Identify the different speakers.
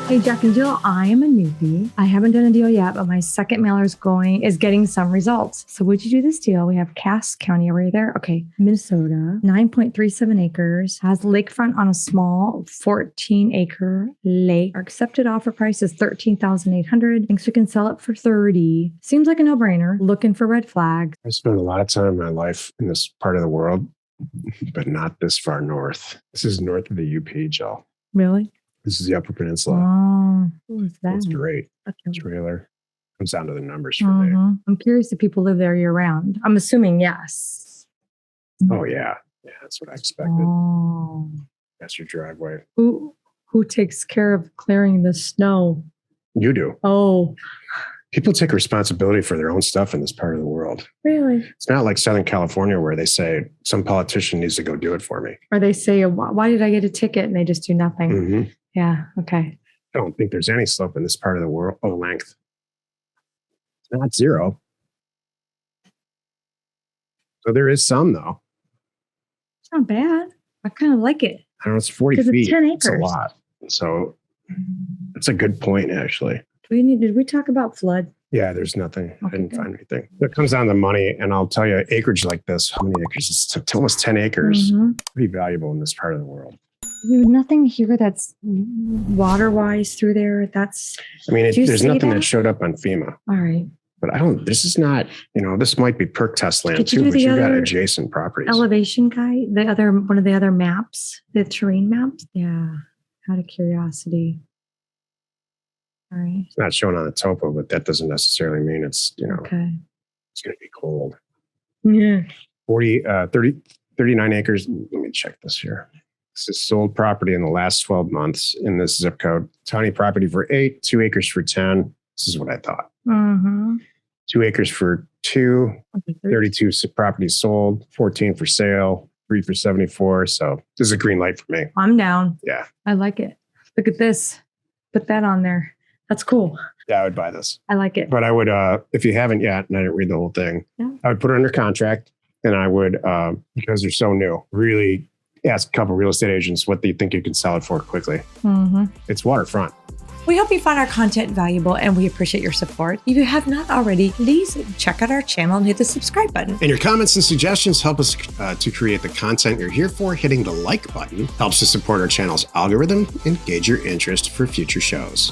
Speaker 1: Hey, Jack and Jill, I am a newbie. I haven't done a deal yet, but my second mailer is getting some results. So would you do this deal? We have Cass County. Are you there? Okay. Minnesota, 9.37 acres, has lakefront on a small 14-acre lake. Our accepted offer price is $13,800. Thinks we can sell it for $30,000. Seems like a no-brainer. Looking for red flags.
Speaker 2: I spent a lot of time in my life in this part of the world, but not this far north. This is north of the UP, Jill.
Speaker 1: Really?
Speaker 2: This is the Upper Peninsula.
Speaker 1: Oh, who's that?
Speaker 2: That's great.
Speaker 1: Okay.
Speaker 2: Trailer. Comes down to the numbers for me.
Speaker 1: I'm curious if people live there year round. I'm assuming yes.
Speaker 2: Oh, yeah. Yeah, that's what I expected.
Speaker 1: Oh.
Speaker 2: That's your driveway.
Speaker 1: Who takes care of clearing the snow?
Speaker 2: You do.
Speaker 1: Oh.
Speaker 2: People take responsibility for their own stuff in this part of the world.
Speaker 1: Really?
Speaker 2: It's not like Southern California where they say some politician needs to go do it for me.
Speaker 1: Or they say, why did I get a ticket? And they just do nothing.
Speaker 2: Mm-hmm.
Speaker 1: Yeah. Okay.
Speaker 2: I don't think there's any slope in this part of the world. Oh, length. It's not zero. So there is some, though.
Speaker 1: It's not bad. I kind of like it.
Speaker 2: I don't know, it's 40 feet.
Speaker 1: It's 10 acres.
Speaker 2: It's a lot. So that's a good point, actually.
Speaker 1: Did we talk about flood?
Speaker 2: Yeah, there's nothing.
Speaker 1: Okay,
Speaker 2: I didn't find anything. It comes down to money, and I'll tell you, acreage like this, how many acres? It's almost 10 acres.
Speaker 1: Mm-hmm.
Speaker 2: Pretty valuable in this part of the world.
Speaker 1: There's nothing here that's water-wise through there.
Speaker 2: There's nothing that showed up on FEMA.
Speaker 1: All right.
Speaker 2: But this is not, this might be perk test land
Speaker 1: Did you
Speaker 2: too,
Speaker 1: do
Speaker 2: but you've got
Speaker 1: other
Speaker 2: adjacent properties.
Speaker 1: elevation guy, one of the other maps, the terrain maps? Yeah. Out of curiosity. All right.
Speaker 2: It's not shown on the topo, but that doesn't necessarily mean it's,
Speaker 1: Okay.
Speaker 2: it's going to be cold.
Speaker 1: Yeah.
Speaker 2: 39 acres. Let me check this here. This is sold property in the last 12 months in this zip code. Tiny property for 8, 2 acres for 10. This is what I thought.
Speaker 1: Mm-hmm.
Speaker 2: 2 acres for 2, 32 properties sold, 14 for sale, 3 for 74. So this is a green light for me.
Speaker 1: I'm down.
Speaker 2: Yeah.
Speaker 1: I like it. Look at this. Put that on there. That's cool.
Speaker 2: Yeah, I would buy this.
Speaker 1: I like it.
Speaker 2: But I would, if you haven't yet, and I didn't read the whole thing,
Speaker 1: Yeah.
Speaker 2: I would put it under contract, and I would, because they're so new, really ask a couple real estate agents what they think you can sell it for quickly.
Speaker 1: Mm-hmm.
Speaker 2: It's waterfront.
Speaker 1: We hope you found our content valuable and we appreciate your support. If you have not already, please check out our channel and hit the subscribe button.
Speaker 2: And your comments and suggestions help us to create the content you're here for. Hitting the like button helps to support our channel's algorithm and gauge your interest for future shows.